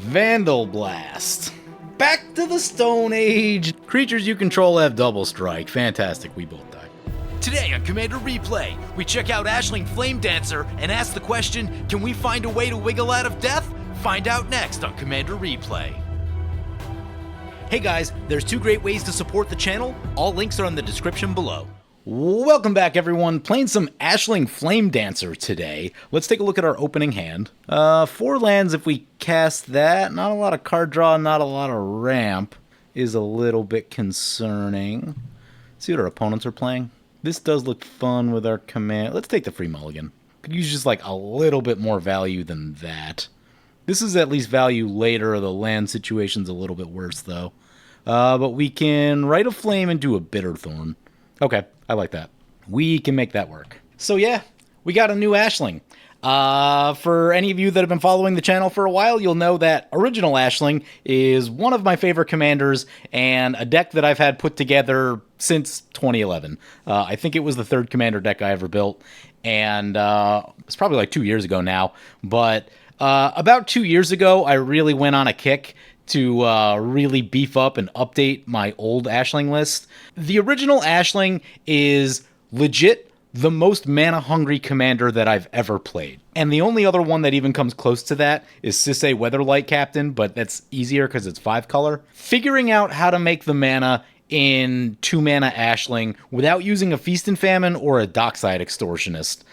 Vandal Blast. Back to the Stone Age. Creatures you control have double strike. Fantastic, we both die. Today on Commander Replay, we check out Ashling Flame Dancer and ask the question, can we find a way to wiggle out of death? Find out next on Commander Replay. Hey guys, there's two great ways to support the channel. All links are in the description below. Welcome back, everyone. Playing some Ashling Flame Dancer today. Let's take a look at our opening hand. 4 lands if we cast that. Not a lot of card draw, not a lot of ramp. Is a little bit concerning. Let's see what our opponents are playing. This does look fun with our command. Let's take the free mulligan. Could use just like a little bit more value than that. This is at least value later. The land situation's a little bit worse, though. But we can write a flame and do a bitter thorn. Okay, I like that. We can make that work. So yeah, we got a new Ashling. For any of you that have been following the channel for a while, you'll know that original Ashling is one of my favorite commanders and a deck that I've had put together since 2011. I think it was the 3rd commander deck I ever built, and it's probably like 2 years ago now. But about 2 years ago, I really went on a kick to really beef up and update my old Ashling list. The original Ashling is legit the most mana-hungry commander that I've ever played. And the only other one that even comes close to that is Sisay Weatherlight Captain, but that's easier because it's 5-color. Figuring out how to make the mana in 2-mana Ashling without using a Feast and Famine or a Dockside Extortionist,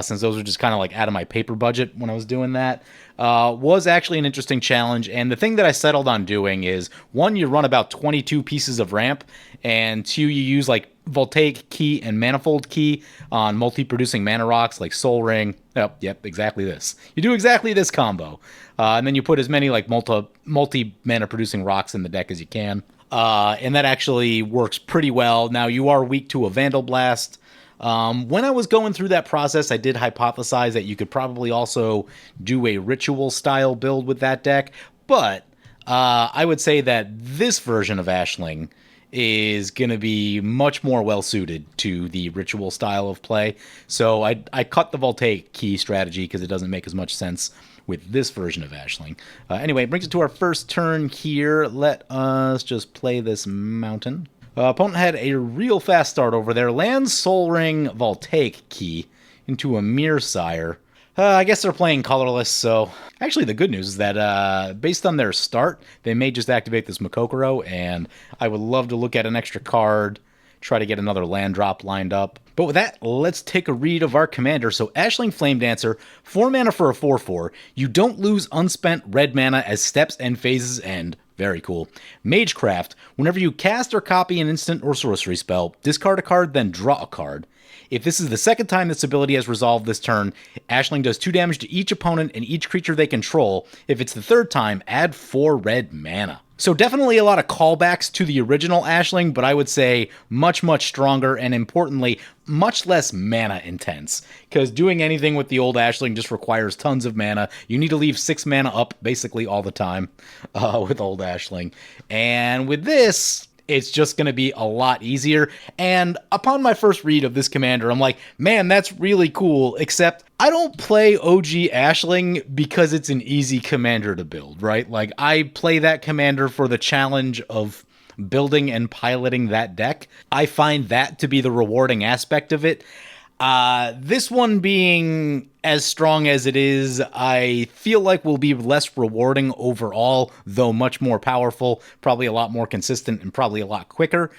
since those were just kind of like out of my paper budget when I was doing that, was actually an interesting challenge. And the thing that I settled on doing is, 1, you run about 22 pieces of ramp, and 2, you use like Voltaic Key and Manifold Key on multi-producing mana rocks like Soul Ring. Oh, yep, exactly this. You do exactly this combo. And then you put as many like multi-mana producing rocks in the deck as you can. And that actually works pretty well. Now, you are weak to a Vandal Blast. When I was going through that process, I did hypothesize that you could probably also do a ritual style build with that deck, but I would say that this version of Ashling is going to be much more well suited to the ritual style of play. So I cut the Voltaic Key strategy because it doesn't make as much sense with this version of Ashling. Anyway, it brings it to our first turn here. Let us just play this mountain. Opponent had a real fast start over there. Lands Soul Ring Voltaic Key into a Mirror. I guess they're playing colorless, so... Actually, the good news is that, based on their start, they may just activate this Makokoro, and I would love to look at an extra card, try to get another land drop lined up. But with that, let's take a read of our commander. So, Ashling Flame Dancer, 4 mana for a 4/4. You don't lose unspent red mana as steps and phases end. Very cool. Magecraft, whenever you cast or copy an instant or sorcery spell, discard a card, then draw a card. If this is the second time this ability has resolved this turn, Ashling does 2 damage to each opponent and each creature they control. If it's the 3rd time, add 4 red mana. So definitely a lot of callbacks to the original Ashling, but I would say much, much stronger, and importantly, much less mana intense. Because doing anything with the old Ashling just requires tons of mana. You need to leave 6 mana up basically all the time with old Ashling. And with this, it's just going to be a lot easier. And upon my first read of this commander, I'm like, man, that's really cool, except I don't play OG Ashling because it's an easy commander to build, right? Like, I play that commander for the challenge of building and piloting that deck. I find that to be the rewarding aspect of it. This one being as strong as it is, I feel like will be less rewarding overall, though much more powerful, probably a lot more consistent, and probably a lot quicker,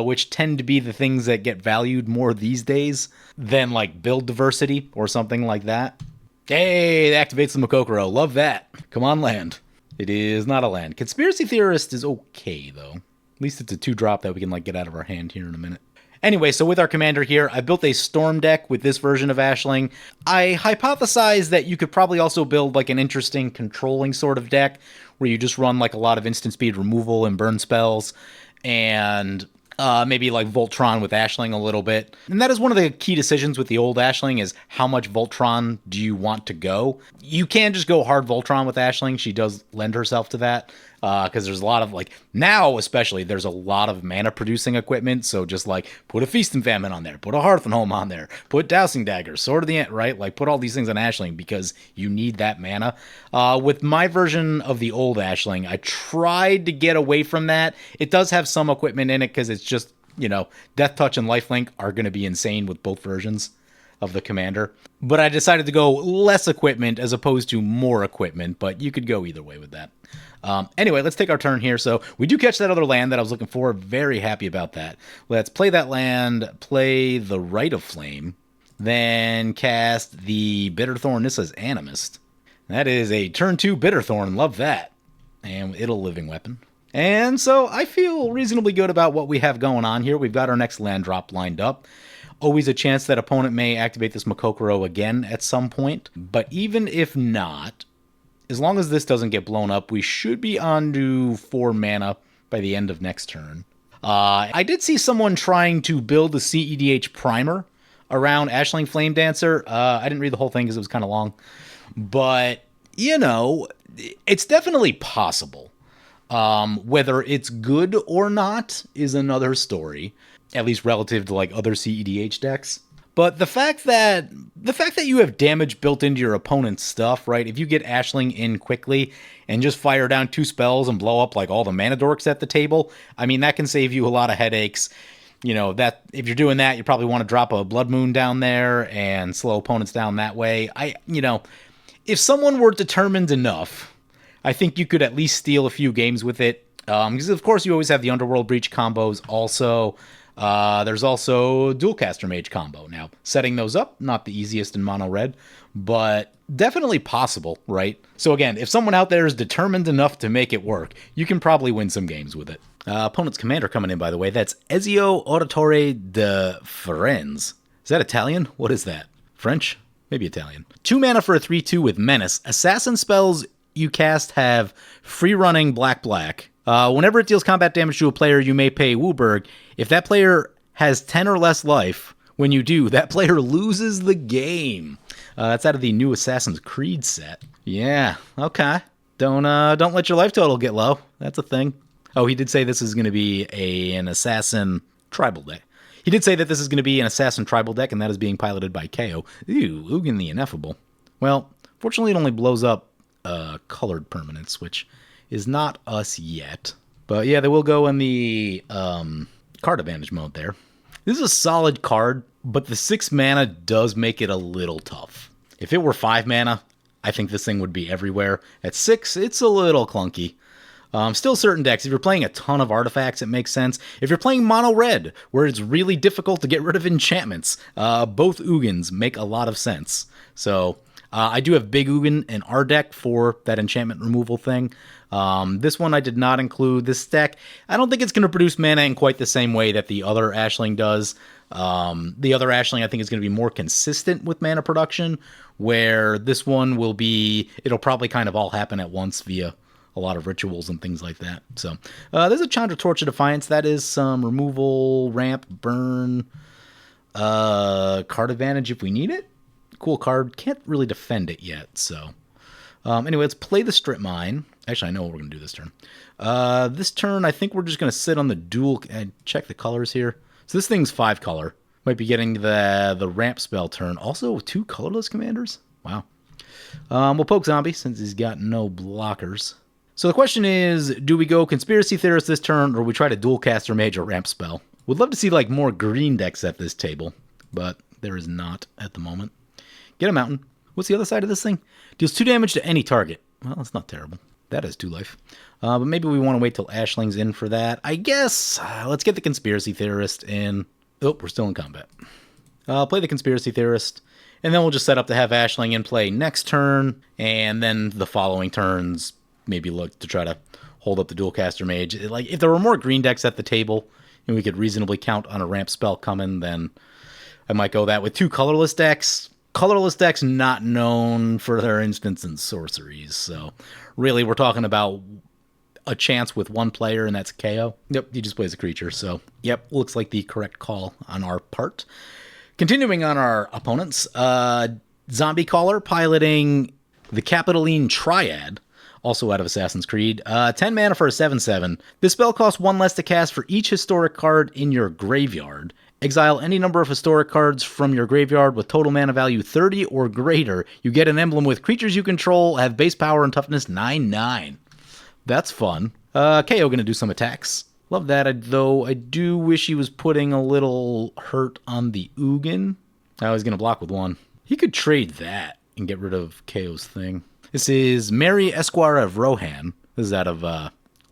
which tend to be the things that get valued more these days than like build diversity or something like that. Hey, it activates the Makokoro. Love that. Come on, land. It is not a land. Conspiracy Theorist is okay, though. At least it's a 2-drop that we can like get out of our hand here in a minute. Anyway, so with our commander here, I built a Storm deck with this version of Ashling. I hypothesized that you could probably also build like an interesting controlling sort of deck where you just run like a lot of instant speed removal and burn spells, and maybe like Voltron with Ashling a little bit. And that is one of the key decisions with the old Ashling, is how much Voltron do you want to go? You can just go hard Voltron with Ashling. She does lend herself to that. Because there's a lot of, like, now especially, there's a lot of mana producing equipment. So just like put a Feast and Famine on there, put a Hearth and Home on there, put Dousing Dagger, Sword of the Ant, right? Like put all these things on Ashling because you need that mana. With my version of the old Ashling, I tried to get away from that. It does have some equipment in it because it's just, Death Touch and Lifelink are going to be insane with both versions of the commander. But I decided to go less equipment as opposed to more equipment, but you could go either way with that. Anyway, let's take our turn here. So we do catch that other land that I was looking for. Very happy about that. Let's play that land, play the Rite of Flame, then cast the Bitterthorn Nissa's Animist. That is a turn 2 Bitterthorn. Love that. And it'll Living Weapon. And so I feel reasonably good about what we have going on here. We've got our next land drop lined up. Always a chance that opponent may activate this Makokoro again at some point. But even if not, as long as this doesn't get blown up, we should be on to 4 mana by the end of next turn. I did see someone trying to build a CEDH primer around Ashling Flame Dancer. I didn't read the whole thing because it was kind of long. But, it's definitely possible. Whether it's good or not is another story, at least relative to like other CEDH decks. But the fact that you have damage built into your opponent's stuff, right? If you get Ashling in quickly and just fire down 2 spells and blow up like all the mana dorks at the table, I mean, that can save you a lot of headaches. That if you're doing that, you probably want to drop a Blood Moon down there and slow opponents down that way. If someone were determined enough, I think you could at least steal a few games with it. Because of course you always have the Underworld Breach combos also. There's also Dualcaster Mage combo. Now, setting those up, not the easiest in mono red, but definitely possible, right? So again, if someone out there is determined enough to make it work, you can probably win some games with it. Opponent's commander coming in, by the way. That's Ezio Auditore de Firenze. Is that Italian? What is that? French? Maybe Italian. 2 mana for a 3/2 with Menace. Assassin spells you cast have free running black. Whenever it deals combat damage to a player, you may pay Wooburg. If that player has 10 or less life, when you do, that player loses the game. That's out of the new Assassin's Creed set. Yeah, okay. Don't let your life total get low. That's a thing. Oh, he did say this is going to be an Assassin tribal deck. He did say that this is going to be an Assassin tribal deck, and that is being piloted by KO. Ew, Ugin the Ineffable. Well, fortunately it only blows up colored permanents, which is not us yet. But yeah, they will go in the card advantage mode there. This is a solid card, but the 6 mana does make it a little tough. If it were 5 mana, I think this thing would be everywhere. At 6, it's a little clunky. Still certain decks, if you're playing a ton of artifacts, it makes sense. If you're playing mono red, where it's really difficult to get rid of enchantments, both Ugins make a lot of sense. So I do have Big Ugin in our deck for that enchantment removal thing. This one I did not include. This deck, I don't think it's going to produce mana in quite the same way that the other Ashling does. The other Ashling, I think, is going to be more consistent with mana production, where this one will be, it'll probably kind of all happen at once via a lot of rituals and things like that. So there's a Chandra Torch of Defiance. That is some removal, ramp, burn, card advantage if we need it. Cool card. Can't really defend it yet. So anyway, let's play the Strip Mine. Actually, I know what we're going to do this turn. This turn, I think we're just going to sit on the dual and check the colors here. So this thing's 5 color. Might be getting the ramp spell turn. Also, 2 colorless commanders. Wow. We'll poke Zombie since he's got no blockers. So the question is, do we go Conspiracy Theorist this turn, or we try to Dualcaster Mage or ramp spell? Would love to see like more green decks at this table, but there is not at the moment. Get a Mountain. What's the other side of this thing? Deals 2 damage to any target. Well, that's not terrible. That has 2 life. But maybe we want to wait till Ashling's in for that. I guess let's get the Conspiracy Theorist in. Oh, we're still in combat. Play the Conspiracy Theorist, and then we'll just set up to have Ashling in play next turn, and then the following turns maybe look to try to hold up the Dualcaster Mage. Like, if there were more green decks at the table, and we could reasonably count on a ramp spell coming, then I might go that. With 2 colorless decks, not known for their instants and sorceries, so really we're talking about a chance with 1 player, and that's KO. Yep, he just plays a creature, so yep, looks like the correct call on our part. Continuing on our opponents, Zombie Caller piloting the Capitaline Triad, also out of Assassin's Creed. 10 mana for a 7/7. This spell costs 1 less to cast for each historic card in your graveyard. Exile any number of historic cards from your graveyard with total mana value 30 or greater. You get an emblem with creatures you control, have base power and toughness 9/9. That's fun. KO gonna do some attacks. Love that, though I do wish he was putting a little hurt on the Ugin. Oh, he's gonna block with 1. He could trade that and get rid of KO's thing. This is Mary, Esquire of Rohan. This is out of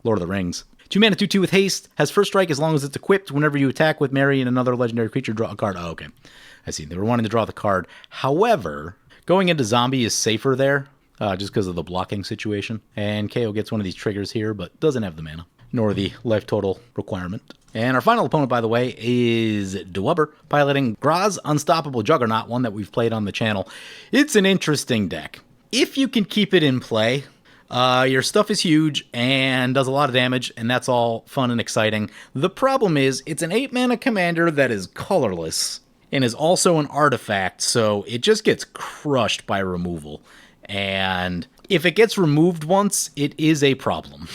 Lord of the Rings. 2 mana, 2/2 with haste. Has first strike as long as it's equipped. Whenever you attack with Mary and another legendary creature, draw a card. Oh, okay. I see. They were wanting to draw the card. However, going into zombie is safer there, just because of the blocking situation. And KO gets one of these triggers here, but doesn't have the mana, nor the life total requirement. And our final opponent, by the way, is Dwubber, piloting Graaz Unstoppable Juggernaut, one that we've played on the channel. It's an interesting deck. If you can keep it in play, your stuff is huge and does a lot of damage, and that's all fun and exciting. The problem is, it's an 8-mana commander that is colorless, and is also an artifact, so it just gets crushed by removal. And if it gets removed once, it is a problem.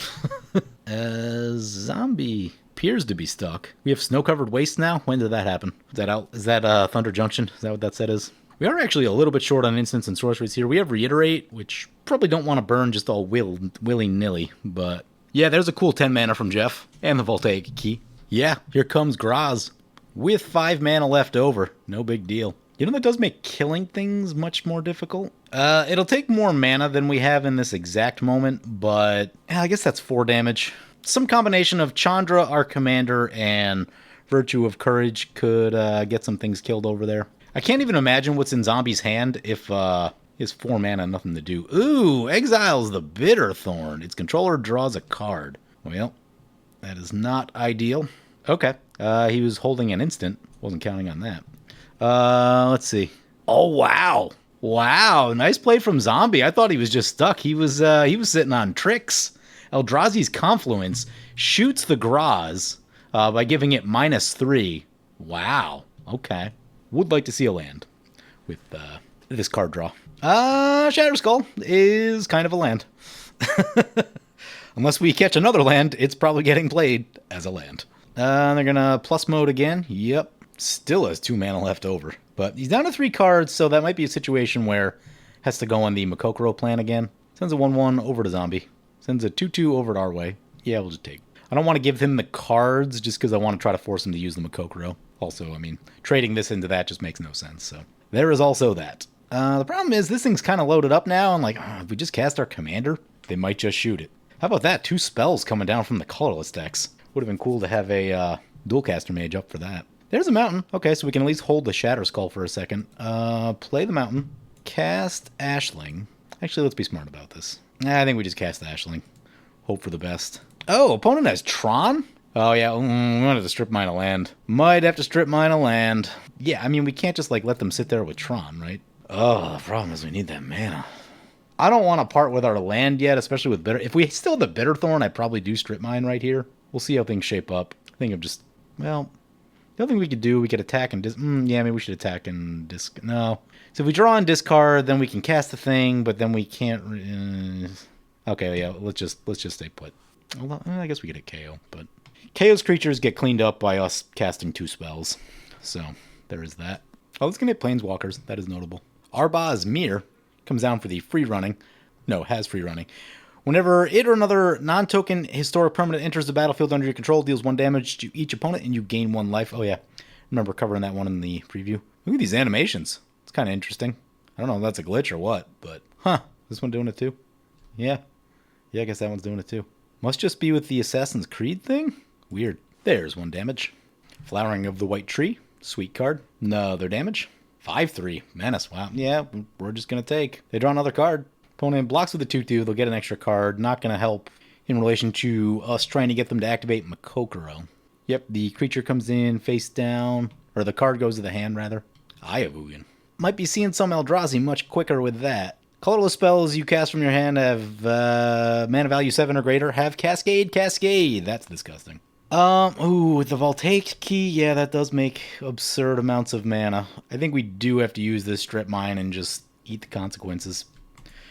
Zombie appears to be stuck. We have snow-covered waste now? When did that happen? Is that out? Is that Thunder Junction? Is that what that set is? We are actually a little bit short on instants and sorceries here. We have Reiterate, which probably don't want to burn just all willy-nilly, but yeah, there's a cool 10 mana from Jeff, and the Voltaic Key. Yeah, here comes Graaz, with 5 mana left over. No big deal. You know, that does make killing things much more difficult. It'll take more mana than we have in this exact moment, but I guess that's 4 damage. Some combination of Chandra, our commander, and Virtue of Courage could get some things killed over there. I can't even imagine what's in Zombie's hand if his 4 mana nothing to do. Ooh, exiles the Bitter Thorn. Its controller draws a card. Well, that is not ideal. Okay, he was holding an instant. Wasn't counting on that. Let's see. Oh, wow. Wow, nice play from Zombie. I thought he was just stuck. He was sitting on tricks. Eldrazi's Confluence shoots the Graaz by giving it -3. Wow, okay. Would like to see a land with this card draw. Shatter Skull is kind of a land. Unless we catch another land, it's probably getting played as a land. They're going to plus mode again. Yep. Still has 2 mana left over. But he's down to 3 cards, so that might be a situation where has to go on the Makokoro plan again. Sends a 1/1 over to Zombie. Sends a 2/2 over to our way. Yeah, we'll just take. I don't want to give him the cards just because I want to try to force him to use the Makokoro. Also, I mean, trading this into that just makes no sense, so there is also that. The problem is this thing's kind of loaded up now, and like, if we just cast our commander, they might just shoot it. How about that? 2 spells coming down from the colorless decks. Would have been cool to have a Dualcaster Mage up for that. There's a mountain. Okay, so we can at least hold the Shatter Skull for a second. Play the mountain. Cast Ashling. Actually, let's be smart about this. I think we just cast the Ashling. Hope for the best. Oh, opponent has Tron? Oh, yeah, we might have to strip mine a land. Might have to strip mine a land. Yeah, I mean, we can't just, like, let them sit there with Tron, right? Oh, the problem is we need that mana. I don't want to part with our land yet, especially with Bitter. If we still have the Bitter Thorn, I'd probably do strip mine right here. We'll see how things shape up. I think of just, well, the other thing we could do, we could attack and yeah, maybe we should attack and no. So if we draw and discard, then we can cast the thing, but then we can't. Okay, yeah, let's just stay put. Well, I guess we get a KO, but KO's creatures get cleaned up by us casting 2 spells. So there is that. Oh, let's get hit Planeswalkers. That is notable. Arbaz Mir comes down for the free running. No, has free running. Whenever it or another non-token historic permanent enters the battlefield under your control, deals 1 damage to each opponent, and you gain 1 life. Oh, yeah. Remember covering that one in the preview. Look at these animations. It's kind of interesting. I don't know if that's a glitch or what, but, this one doing it too? Yeah. Yeah, I guess that one's doing it too. Must just be with the Assassin's Creed thing? Weird. There's 1 damage. Flowering of the White Tree. Sweet card. Another damage. 5/3. Menace. Wow. Yeah, we're just going to take. They draw another card. Opponent blocks with a 2/2. They'll get an extra card. Not going to help in relation to us trying to get them to activate Makokoro. Yep, the creature comes in face down. Or the card goes to the hand, rather. Eye of Ugin. Might be seeing some Eldrazi much quicker with that. Colorless spells you cast from your hand have mana value 7 or greater. Have Cascade. That's disgusting. With the Voltaic Key, yeah, that does make absurd amounts of mana. I think we do have to use this strip mine and just eat the consequences.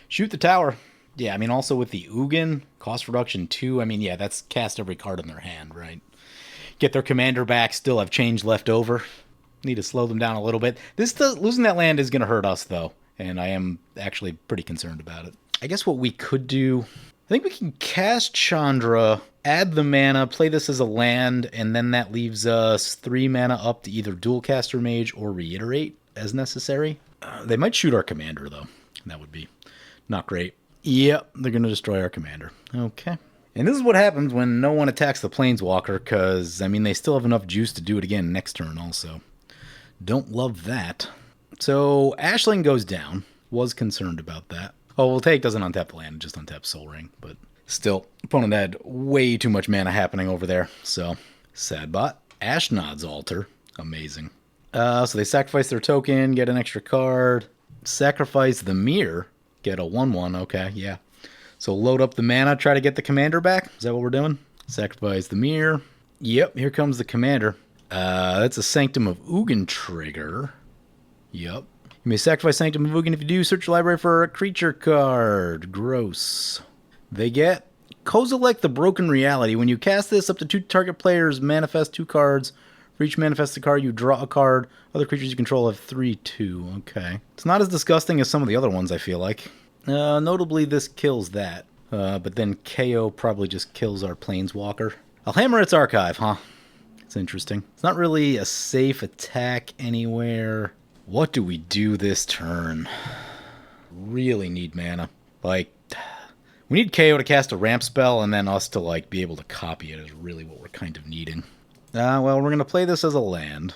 Shoot the tower. Yeah, I mean, also with the Ugin, cost reduction 2, I mean, yeah, that's cast every card in their hand, right? Get their commander back, still have change left over. Need to slow them down a little bit. Losing that land is going to hurt us, though, and I am actually pretty concerned about it. I guess what we could do, I think we can cast Chandra, add the mana, play this as a land, and then that leaves us 3 mana up to either Dualcaster Mage or Reiterate as necessary. They might shoot our commander, though. That would be not great. Yep, they're going to destroy our commander. Okay. And this is what happens when no one attacks the Planeswalker, because, I mean, they still have enough juice to do it again next turn also. Don't love that. So, Ashling goes down. Was concerned about that. Oh, well, Take doesn't untap the land, just untaps Soul Ring. But still, opponent had way too much mana happening over there. So, sad bot. Ashnod's Altar. Amazing. So they sacrifice their token, get an extra card. Sacrifice the Mirror. Get a 1/1. Okay, yeah. So load up the mana, try to get the commander back. Is that what we're doing? Sacrifice the Mirror. Yep, here comes the commander. That's a Sanctum of Ugin trigger. Yep. You may sacrifice Sanctum of Ugin. If you do, search your library for a creature card. Gross. They get Kozilek the Broken Reality. When you cast this, up to 2 target players manifest 2 cards. For each manifested card, you draw a card. Other creatures you control have 3/2. Okay. It's not as disgusting as some of the other ones, I feel like. Notably, this kills that. But then KO probably just kills our Planeswalker. I'll hammer its archive, huh? It's interesting. It's not really a safe attack anywhere. What do we do this turn? Really need mana. Like, we need KO to cast a ramp spell, and then us to, like, be able to copy it is really what we're kind of needing. Well, we're going to play this as a land.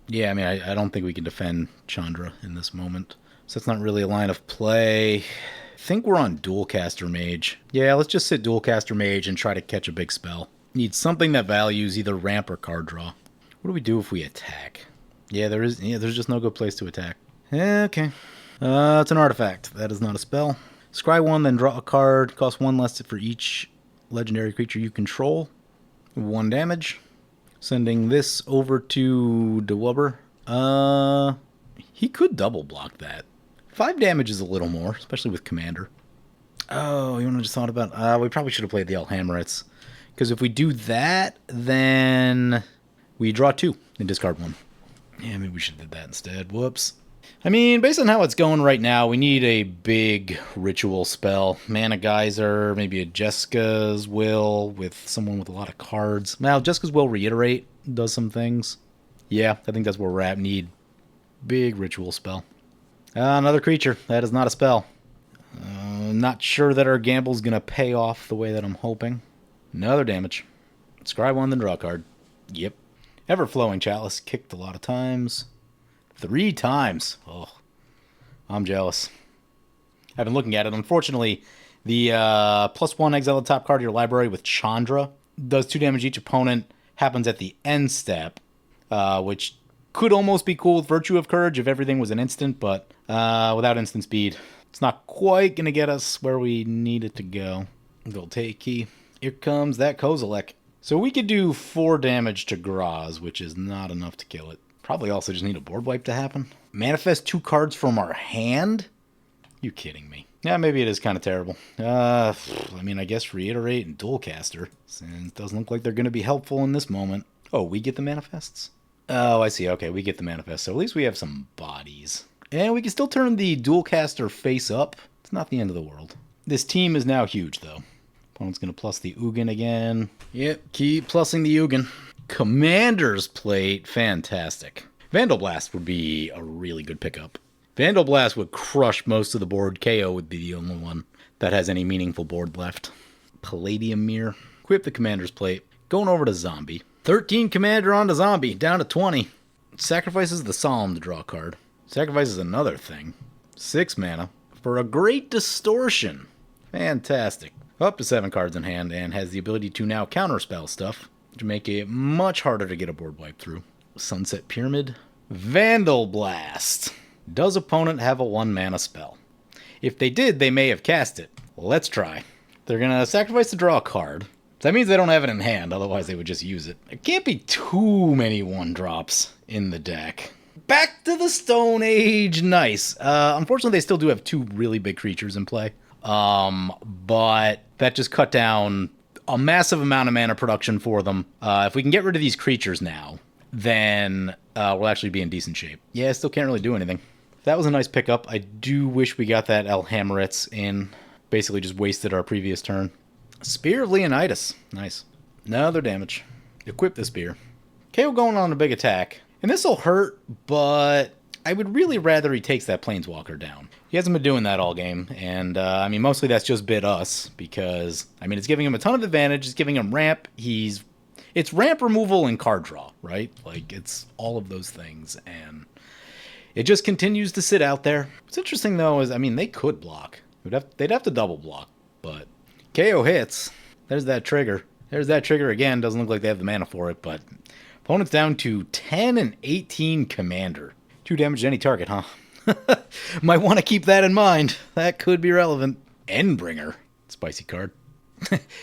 Yeah, I mean, I don't think we can defend Chandra in this moment. So it's not really a line of play. I think we're on Dualcaster Mage. Yeah, let's just sit Dualcaster Mage and try to catch a big spell. Need something that values either ramp or card draw. What do we do if we attack? Yeah, there's just no good place to attack. Okay. It's an artifact. That is not a spell. Scry 1, then draw a card. Cost 1 less for each legendary creature you control. 1 damage. Sending this over to DeWubber. He could double block that. 5 damage is a little more, especially with Commander. Oh, you want to just thought about... we probably should have played the Alhammerets. Because if we do that, then we draw 2 and discard 1. Yeah, maybe we should have did that instead. Whoops. I mean, based on how it's going right now, we need a big ritual spell. Mana Geyser, maybe a Jeska's Will with someone with a lot of cards. Now, Jeska's Will Reiterate does some things. Yeah, I think that's where we're at. Need big ritual spell. Another creature. That is not a spell. Not sure that our gamble's going to pay off the way that I'm hoping. Another damage. Scry 1, then draw a card. Yep. Ever-Flowing Chalice. Kicked a lot of times. 3 times. Oh, I'm jealous. I've been looking at it. Unfortunately, the +1 exile the top card of your library with Chandra does 2 damage each opponent. Happens at the end step, which could almost be cool with Virtue of Courage if everything was an instant, but without instant speed, it's not quite going to get us where we need it to go. We'll take key. Here comes that Kozilek. So we could do 4 damage to Graaz, which is not enough to kill it. Probably also just need a board wipe to happen. Manifest 2 cards from our hand? You kidding me? Yeah, maybe it is kind of terrible. I mean, I guess Reiterate and Dualcaster, since it doesn't look like they're going to be helpful in this moment. Oh, we get the manifests? Oh, I see. Okay, we get the manifest. So at least we have some bodies. And we can still turn the Dualcaster face up. It's not the end of the world. This team is now huge, though. Opponent's going to plus the Ugin again. Yep, keep plussing the Ugin. Commander's Plate, fantastic. Vandal Blast would be a really good pickup. Vandal Blast would crush most of the board. KO would be the only one that has any meaningful board left. Palladium Mirror. Equip the Commander's Plate. Going over to Zombie. 13 Commander onto Zombie, down to 20. Sacrifices the Solemn to draw a card. Sacrifices another thing. 6 mana for a Great Distortion. Fantastic. Up to 7 cards in hand and has the ability to now counterspell stuff, to make it much harder to get a board wipe through. Sunset Pyramid. Vandal Blast. Does opponent have a 1 mana spell? If they did, they may have cast it. Let's try. They're going to sacrifice to draw a card. That means they don't have it in hand, otherwise they would just use it. There can't be too many 1-drops in the deck. Back to the Stone Age. Nice. Unfortunately, they still do have 2 really big creatures in play. But that just cut down a massive amount of mana production for them. If we can get rid of these creatures now, then we'll actually be in decent shape. Yeah, still can't really do anything. That was a nice pickup. I do wish we got that Alhammerets in. Basically just wasted our previous turn. Spear of Leonidas. Nice. Another damage. Equip the spear. KO going on a big attack. And this will hurt, but I would really rather he takes that Planeswalker down. He hasn't been doing that all game, and I mean, mostly that's just bit us, because, I mean, it's giving him a ton of advantage, it's giving him ramp, it's ramp removal and card draw, right? Like, it's all of those things, and it just continues to sit out there. What's interesting, though, is, I mean, they could block. They'd have to double block, but KO hits. There's that trigger. There's that trigger again. Doesn't look like they have the mana for it, but opponent's down to 10 and 18 commander. 2 damage to any target, huh? Might want to keep that in mind. That could be relevant. Endbringer. Spicy card.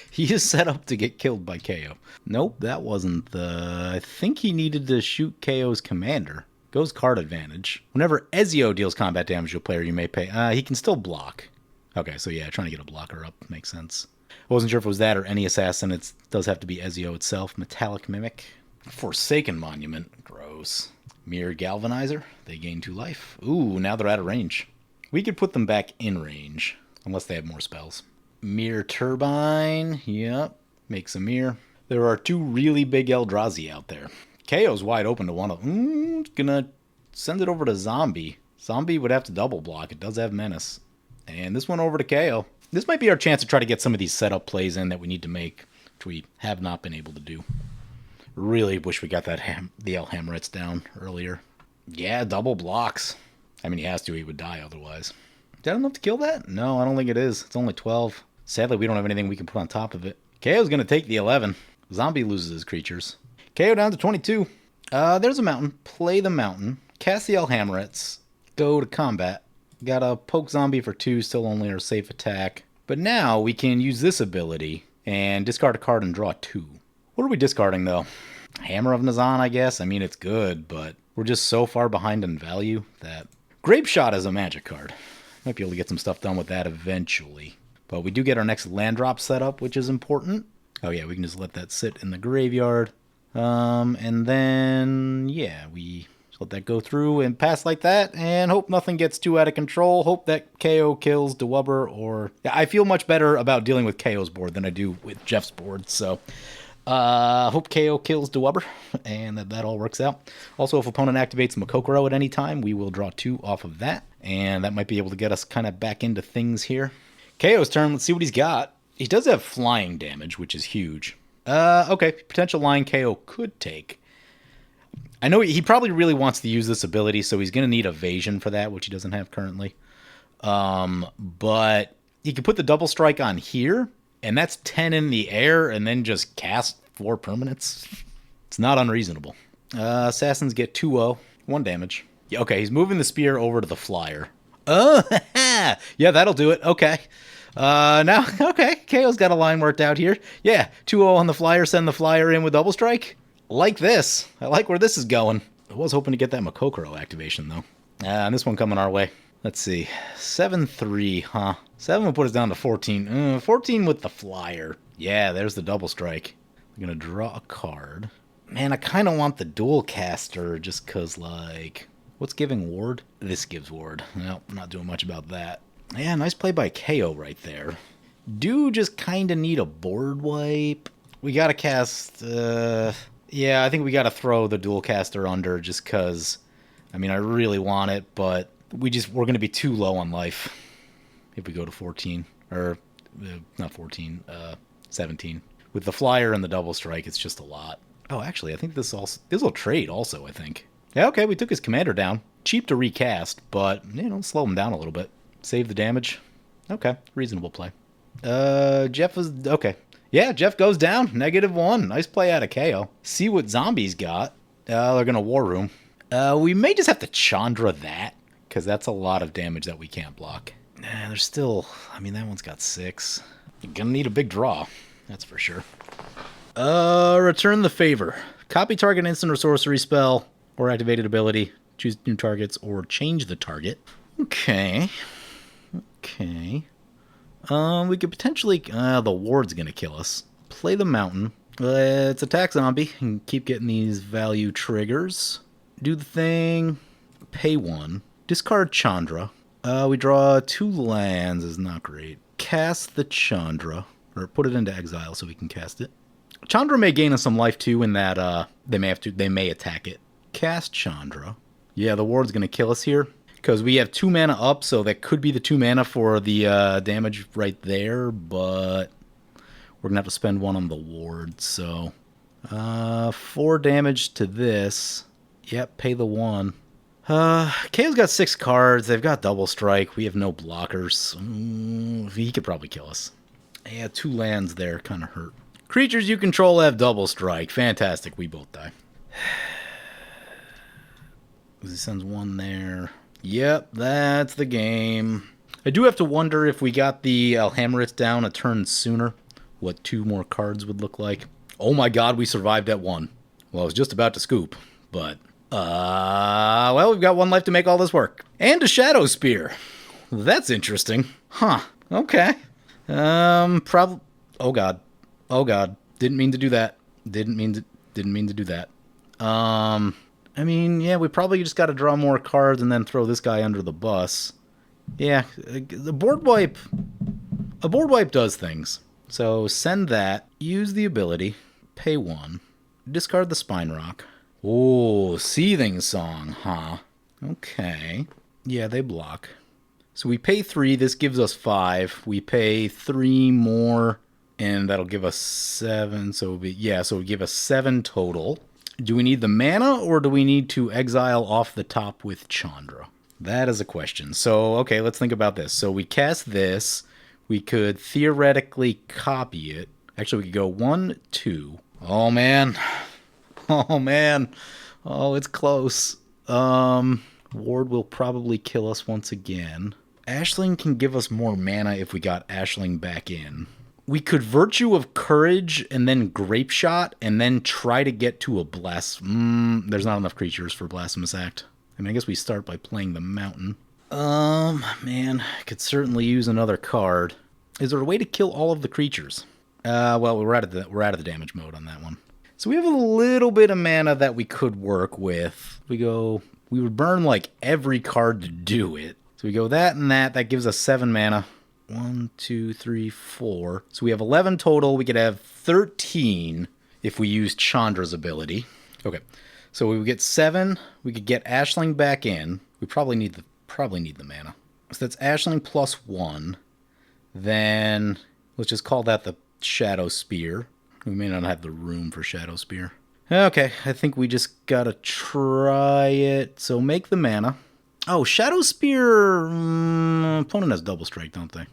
He is set up to get killed by KO. Nope, that wasn't the... I think he needed to shoot KO's commander. Goes card advantage. Whenever Ezio deals combat damage to a player, you may pay... he can still block. Okay, so yeah, trying to get a blocker up makes sense. I wasn't sure if it was that or any assassin. It does have to be Ezio itself. Metallic Mimic. Forsaken Monument. Gross. Mirror Galvanizer. They gain 2 life. Ooh, now they're out of range. We could put them back in range, unless they have more spells. Mirror Turbine. Yep. Makes a mirror. There are 2 really big Eldrazi out there. KO's wide open to one of them. Gonna send it over to Zombie. Zombie would have to double block. It does have Menace. And this one over to KO. This might be our chance to try to get some of these setup plays in that we need to make, which we have not been able to do. Really wish we got that the Alhammerets down earlier. Yeah, double blocks. I mean, he has to. He would die otherwise. Is that enough to kill that? No, I don't think it is. It's only 12. Sadly, we don't have anything we can put on top of it. KO's going to take the 11. Zombie loses his creatures. KO down to 22. There's a mountain. Play the mountain. Cast the Alhammerets. Go to combat. Got a poke zombie for 2. Still only our safe attack. But now we can use this ability and discard a card and draw 2. What are we discarding, though? Hammer of Nazan, I guess. I mean, it's good, but we're just so far behind in value that... Grape Shot is a magic card. Might be able to get some stuff done with that eventually. But we do get our next land drop set up, which is important. Oh yeah, we can just let that sit in the graveyard. And then, yeah, we just let that go through and pass like that, and hope nothing gets too out of control. Hope that KO kills DeWubber, or... Yeah, I feel much better about dealing with KO's board than I do with Jeff's board, so... hope KO kills DeWubber, and that all works out. Also, if opponent activates Makokoro at any time, we will draw 2 off of that, and that might be able to get us kind of back into things here. KO's turn, let's see what he's got. He does have flying damage, which is huge. Okay, potential line KO could take. I know he probably really wants to use this ability, so he's going to need evasion for that, which he doesn't have currently. But he could put the double strike on here, and that's 10 in the air, and then just cast 4 permanents. It's not unreasonable. Assassins get 2-0, 1 damage. Yeah, okay, he's moving the spear over to the flyer. Oh, yeah, that'll do it. Okay. Now, okay, KO's got a line worked out here. Yeah, 2-0 on the flyer, send the flyer in with double strike. Like this. I like where this is going. I was hoping to get that Makokoro activation, though. And this one coming our way. Let's see. 7-3, huh? 7 will put us down to 14. 14 with the flyer. Yeah, there's the double strike. I'm going to draw a card. Man, I kind of want the dual caster just because, like... What's giving ward? This gives ward. Well, I'm not doing much about that. Yeah, nice play by KO right there. Do just kind of need a board wipe. We got to cast... Yeah, I think we got to throw the dual caster under just because... I mean, I really want it, but we're going to be too low on life if we go to 14. Or, not 14, 17. With the flyer and the double strike, it's just a lot. Oh, actually, I think this will trade also, I think. Yeah, okay, we took his commander down. Cheap to recast, but, slow him down a little bit. Save the damage. Okay, reasonable play. Jeff is... Okay. Yeah, Jeff goes down. -1. Nice play out of KO. See what zombies got. They're going to War Room. We may just have to Chandra that, because that's a lot of damage that we can't block. There's still... I mean, that one's got 6. You're going to need a big draw. That's for sure. Return the Favor. Copy target instant or sorcery spell, or activated ability. Choose new targets, or change the target. Okay. We could potentially... the ward's gonna kill us. Play the mountain. Let's attack zombie and keep getting these value triggers. Do the thing. Pay 1. Discard Chandra. We draw 2 lands, is not great. Cast the Chandra. Or put it into exile so we can cast it. Chandra may gain us some life too in that they may attack it. Cast Chandra. Yeah, the ward's gonna kill us here. Because we have 2 mana up, so that could be the 2 mana for the damage right there, but we're gonna have to spend 1 on the ward, so 4 damage to this. Yep, pay the 1. KO's got 6 cards. They've got double strike. We have no blockers. He could probably kill us. Yeah, 2 lands there kind of hurt. Creatures you control have double strike. Fantastic. We both die. He sends 1 there. Yep, that's the game. I do have to wonder if we got the Alhammerith down a turn sooner, what 2 more cards would look like. Oh my god, we survived at 1. Well, I was just about to scoop, but... well, we've got 1 life to make all this work. And a Shadow Spear. That's interesting. Huh. Okay. Probably... Oh god. Oh god. Didn't mean to do that. Didn't mean to do that. I mean, yeah, we probably just got to draw more cards and then throw this guy under the bus. Yeah, the board wipe... A board wipe does things. So send that. Use the ability. Pay 1. Discard the Spine Rock. Oh, Seething Song, huh? Okay. Yeah, they block. So we pay 3. This gives us 5. We pay 3 more, and that'll give us 7. So it'll give us 7 total. Do we need the mana, or do we need to exile off the top with Chandra? That is a question. So, okay, let's think about this. So we cast this. We could theoretically copy it. Actually, we could go 1, 2. Oh, man. Oh, man. Oh, it's close. Ward will probably kill us once again. Ashling can give us more mana if we got Ashling back in. We could Virtue of Courage and then Grape Shot and then try to get to a Bless. There's not enough creatures for Blasphemous Act. I mean, I guess we start by playing the Mountain. Man, could certainly use another card. Is there a way to kill all of the creatures? Well, we're out of the damage mode on that one. So we have a little bit of mana that we could work with. We would burn like every card to do it. So we go that and that. That gives us 7 mana. 1, 2, 3, 4. So we have 11 total. We could have 13 if we use Chandra's ability. Okay. So we would get 7. We could get Ashling back in. We probably need the mana. So that's Ashling plus 1. Then let's just call that the Shadow Spear. We may not have the room for Shadow Spear. Okay, I think we just gotta try it. So make the mana. Oh, Shadow Spear... opponent has double strike, don't they?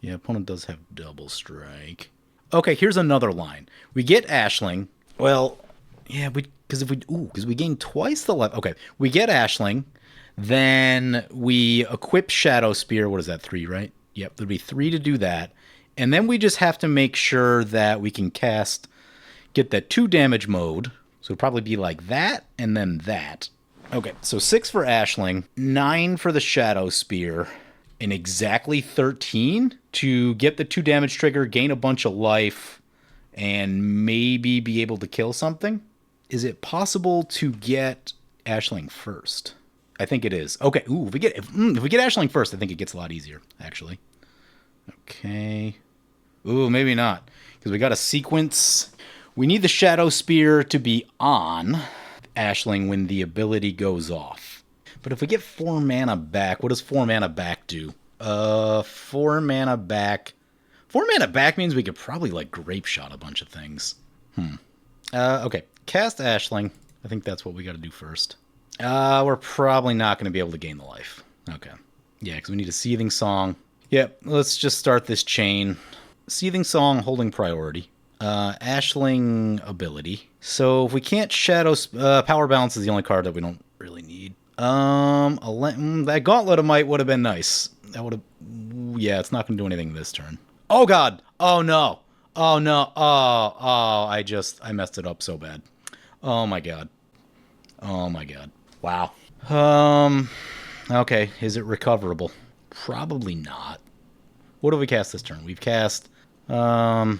Yeah, opponent does have double strike. Okay, here's another line. We get Ashling. Well, yeah, because we gain twice the life. Okay, we get Ashling. Then we equip Shadow Spear. What is that, 3, right? Yep, there'd be 3 to do that. And then we just have to make sure that we can get that 2 damage mode. So it'd probably be like that, and then that. Okay, so 6 for Ashling, 9 for the Shadow Spear, and exactly 13 to get the 2 damage trigger, gain a bunch of life, and maybe be able to kill something? Is it possible to get Ashling first? I think it is. Okay, ooh, if we get Ashling first, I think it gets a lot easier, actually. Okay. Ooh, maybe not, because we got a sequence. We need the Shadow Spear to be on Ashling when the ability goes off. But if we get 4 mana back, what does 4 mana back do? 4 mana back. 4 mana back means we could probably like Grape Shot a bunch of things. Okay, cast Ashling. I think that's what we got to do first. We're probably not going to be able to gain the life. Okay. Yeah, because we need a Seething Song. Yep, let's just start this chain. Seething Song holding priority. Ashling ability. So if we can't Power Balance is the only card that we don't really need. That Gauntlet of Might would have been nice. That would have... Yeah, it's not going to do anything this turn. Oh, God. Oh, no. Oh, no. Oh, I messed it up so bad. Oh, my God. Oh, my God. Wow. Okay, is it recoverable? Probably not. What have we cast this turn? We've cast one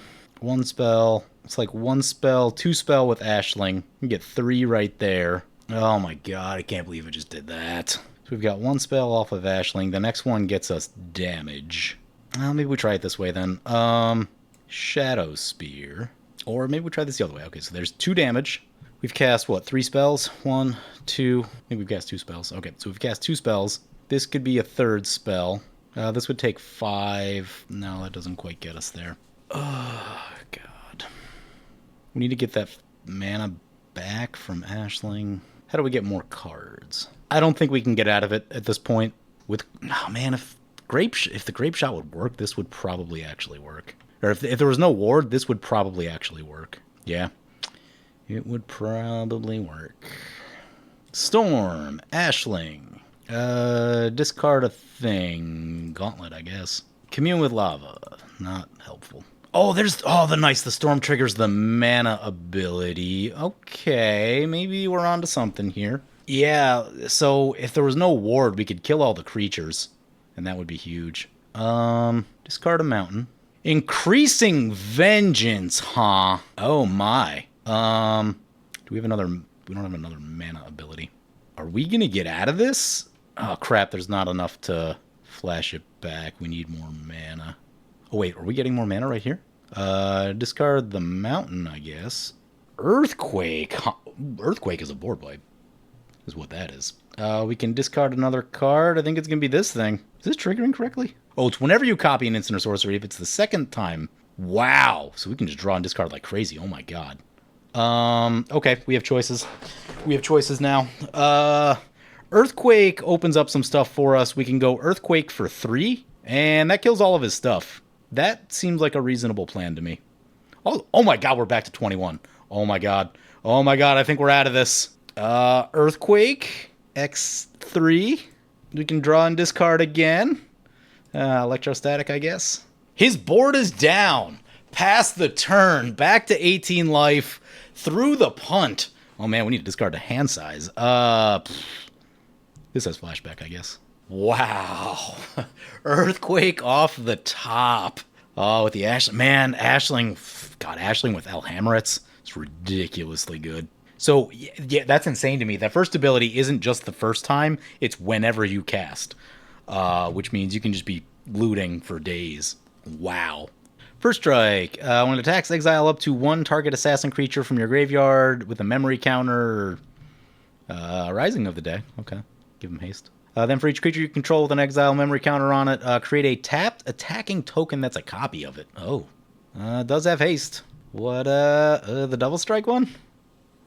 spell. It's like one spell, two spell with Ashling. We get 3 right there. Oh my god, I can't believe I just did that. So we've got one spell off of Ashling. The next one gets us damage. Well, maybe we try it this way then. Shadow Spear. Or maybe we try this the other way. Okay, so there's 2 damage. We've cast, what, 3 spells? 1, 2. Maybe we've cast 2 spells. Okay, so we've cast 2 spells. This could be a 3rd spell. This would take 5. No, that doesn't quite get us there. Oh, God. We need to get that mana back from Ashling. How do we get more cards? I don't think we can get out of it at this point. Oh, man, if the Grape Shot would work, this would probably actually work. Or if there was no ward, this would probably actually work. Yeah. It would probably work. Storm. Ashling. Discard a thing. Gauntlet, I guess. Commune with Lava. Not helpful. Oh, the Storm triggers the mana ability. Okay, maybe we're onto something here. Yeah, so if there was no ward, we could kill all the creatures. And that would be huge. Discard a mountain. Increasing Vengeance, huh? Oh my. Do we have another... We don't have another mana ability. Are we gonna get out of this? Oh crap, there's not enough to flash it back. We need more mana. Oh wait, are we getting more mana right here? Discard the mountain, I guess. Earthquake. Earthquake is a board wipe. Is what that is. We can discard another card. I think it's gonna be this thing. Is this triggering correctly? Oh, it's whenever you copy an instant or sorcery, if it's the 2nd time. Wow. So we can just draw and discard like crazy. Oh my god. Okay, we have choices. We have choices now. Earthquake opens up some stuff for us. We can go Earthquake for 3, and that kills all of his stuff. That seems like a reasonable plan to me. Oh my god, we're back to 21. Oh my god. Oh my god, I think we're out of this. Earthquake, X3. We can draw and discard again. Electrostatic, I guess. His board is down. Past the turn. Back to 18 life. Through the punt. Oh man, we need to discard the hand size. This has flashback, I guess. Wow. Earthquake off the top. Oh, with the Ashling. Man, Ashling. God, Ashling with Alhammerets. It's ridiculously good. So, yeah, that's insane to me. That first ability isn't just the first time. It's whenever you cast. Which means you can just be looting for days. Wow. First strike. When it attacks, exile up to 1 target assassin creature from your graveyard with a memory counter. Rising of the Day. Okay. Give him haste. Then for each creature you control with an exile memory counter on it, create a tapped attacking token that's a copy of it. Oh. It does have haste. What, the double strike one?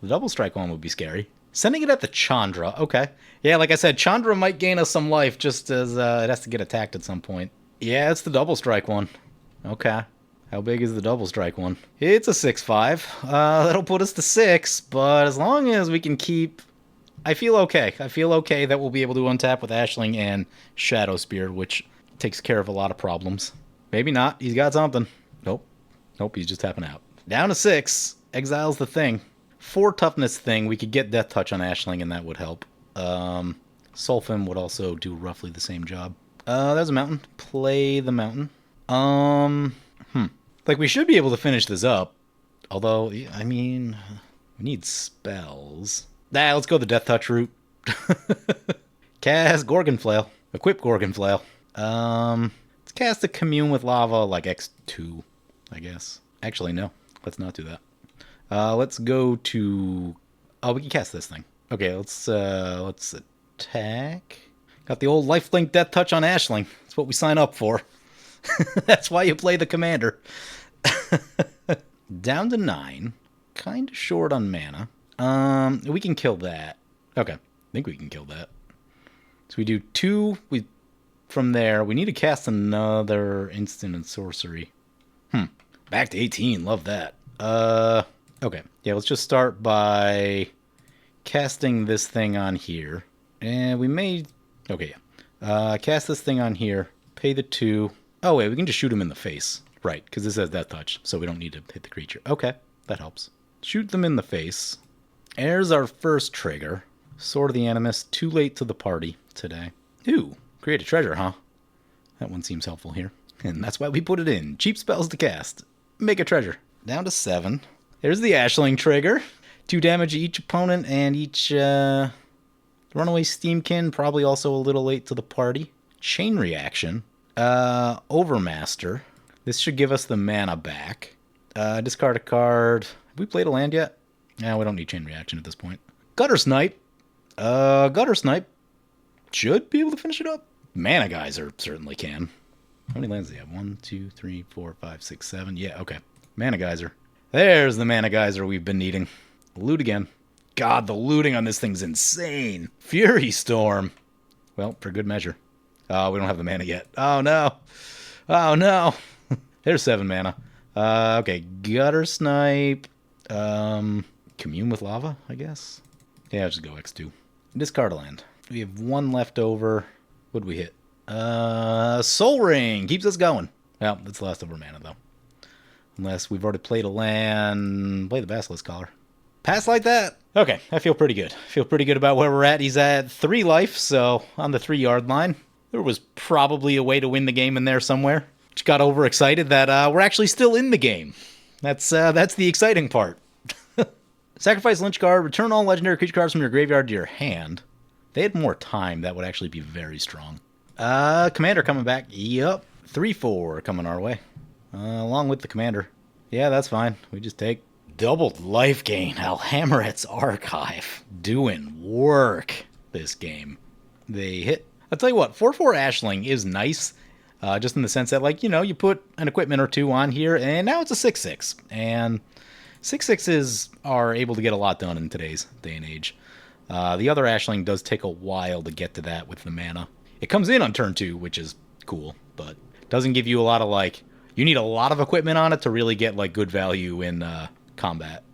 The double strike one would be scary. Sending it at the Chandra. Okay. Yeah, like I said, Chandra might gain us some life just as it has to get attacked at some point. Yeah, it's the double strike one. Okay. How big is the double strike one? It's a 6/5. That'll put us to 6, but as long as we can keep... I feel okay. I feel okay that we'll be able to untap with Ashling and Shadow Spear, which takes care of a lot of problems. Maybe not. He's got something. Nope. Nope, he's just tapping out. Down to 6. Exiles the thing. 4 toughness thing. We could get Death Touch on Ashling, and that would help. Sulfim would also do roughly the same job. There's a mountain. Play the mountain. Like, we should be able to finish this up. Although, I mean, we need spells. Let's go the Death Touch route. Cast Gorgon Flail. Equip Gorgon Flail. Let's cast a Commune with Lava, like X2, I guess. Actually, no. Let's not do that. Let's go to... Oh, we can cast this thing. Okay, let's attack. Got the old lifelink Death Touch on Ashling. That's what we sign up for. That's why you play the commander. Down to 9. Kind of short on mana. We can kill that. Okay, I think we can kill that. So we do 2. From there, we need to cast another instant and sorcery. Back to 18. Love that. Okay. Yeah, let's just start by casting this thing on here. And we may... Okay, yeah. Cast this thing on here. Pay the 2. Oh, wait, we can just shoot him in the face. Right, because this has Death Touch, so we don't need to hit the creature. Okay, that helps. Shoot them in the face. There's our first trigger. Sword of the Animus. Too late to the party today. Ooh, create a treasure, huh? That one seems helpful here. And that's why we put it in. Cheap spells to cast. Make a treasure. Down to 7. There's the Ashling trigger. 2 damage to each opponent and each runaway Steamkin, probably also a little late to the party. Chain reaction. Overmaster. This should give us the mana back. Discard a card. Have we played a land yet? No, we don't need chain reaction at this point. Gutter Snipe. Gutter Snipe should be able to finish it up. Mana Geyser certainly can. How many lands do they have? 1, 2, 3, 4, 5, 6, 7. Yeah, okay. Mana Geyser. There's the Mana Geyser we've been needing. Loot again. God, the looting on this thing's insane. Fury Storm. Well, for good measure. We don't have the mana yet. Oh, no. Oh, no. There's 7 mana. Okay, Gutter Snipe. Commune with Lava, I guess. Yeah, I'll just go X2. Discard a land. We have 1 left over. What'd we hit? Soul Ring. Keeps us going. Well, it's leftover mana, though. Unless we've already played a land. Play the Basilisk Collar. Pass like that. Okay, I feel pretty good. I feel pretty good about where we're at. He's at 3 life, so on the 3-yard line. There was probably a way to win the game in there somewhere. Just got overexcited that we're actually still in the game. That's the exciting part. Sacrifice Lynch card. Return all legendary creature cards from your graveyard to your hand. If they had more time, that would actually be very strong. Commander coming back. Yup. 3-4 coming our way. Along with the commander. Yeah, that's fine. We just take doubled life gain. Alhammeret's Archive. Doing work this game. They hit. I'll tell you what, 4-4 Ashling is nice. Just in the sense that, like, you know, you put an equipment or 2 on here, and now it's a 6-6. And 6-6s are able to get a lot done in today's day and age. The other Ashling does take a while to get to that with the mana. It comes in on turn 2, which is cool, but doesn't give you a lot of, like, you need a lot of equipment on it to really get, like, good value in combat.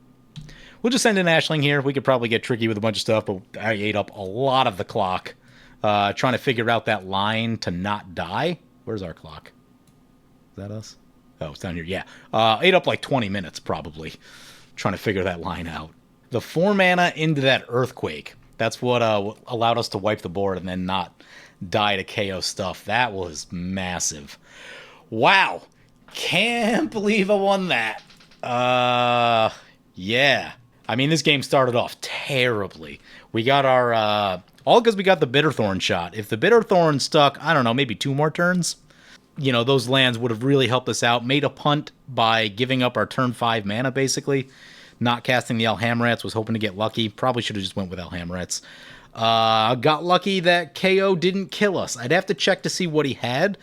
We'll just send in Ashling here. We could probably get tricky with a bunch of stuff, but I ate up a lot of the clock trying to figure out that line to not die. Where's our clock? Is that us? Oh, it's down here. Yeah. Ate up like 20 minutes, probably, trying to figure that line out. The 4 mana into that Earthquake. That's what allowed us to wipe the board and then not die to KO stuff. That was massive. Wow. Can't believe I won that. Yeah. I mean, this game started off terribly. We got our, all because we got the Bitterthorn shot. If the Bitterthorn stuck, I don't know, maybe 2 more turns, you know, those lands would have really helped us out. Made a punt by giving up our turn 5 mana, basically. Not casting the Alhammerets, was hoping to get lucky. Probably should have just went with Alhammerets. Got lucky that KO didn't kill us. I'd have to check to see what he had.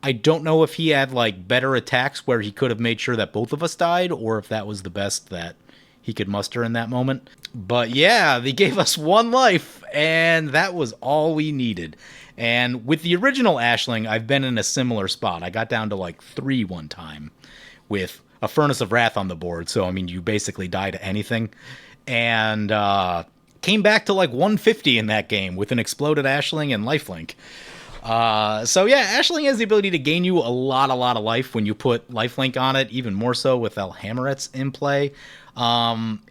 I don't know if he had, like, better attacks where he could have made sure that both of us died, or if that was the best that he could muster in that moment. But yeah, they gave us 1 life, and that was all we needed. And with the original Ashling, I've been in a similar spot. I got down to like 3 one time with a Furnace of Wrath on the board. So, I mean, you basically die to anything. And came back to like 150 in that game with an exploded Ashling and lifelink. So yeah, Ashling has the ability to gain you a lot of life when you put lifelink on it, even more so with Alhammerets in play.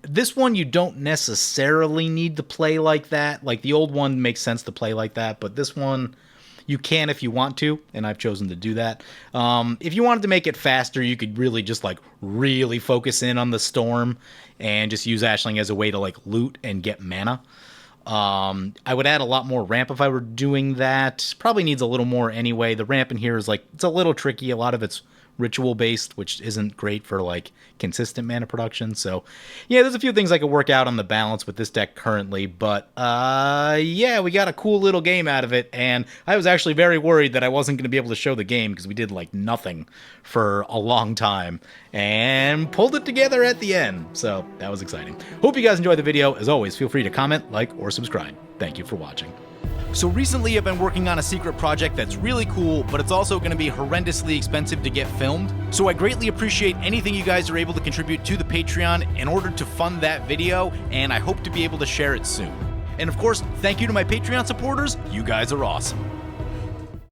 This one you don't necessarily need to play like that. Like, the old one makes sense to play like that, but this one you can if you want to, and I've chosen to do that. If you wanted to make it faster, you could really just, like, really focus in on the Storm and just use Ashling as a way to, like, loot and get mana. I would add a lot more ramp if I were doing that. Probably needs a little more anyway. The ramp in here is, like, it's a little tricky. A lot of it's ritual based, which isn't great for, like, consistent mana production. So yeah, there's a few things I could work out on the balance with this deck currently, but yeah, we got a cool little game out of it, and I was actually very worried that I wasn't going to be able to show the game because we did like nothing for a long time and pulled it together at the end. So that was exciting. Hope you guys enjoyed the video. As always, feel free to comment, like, or subscribe. Thank you for watching. So recently I've been working on a secret project that's really cool, but it's also going to be horrendously expensive to get filmed. So I greatly appreciate anything you guys are able to contribute to the Patreon in order to fund that video, and I hope to be able to share it soon. And of course, thank you to my Patreon supporters. You guys are awesome.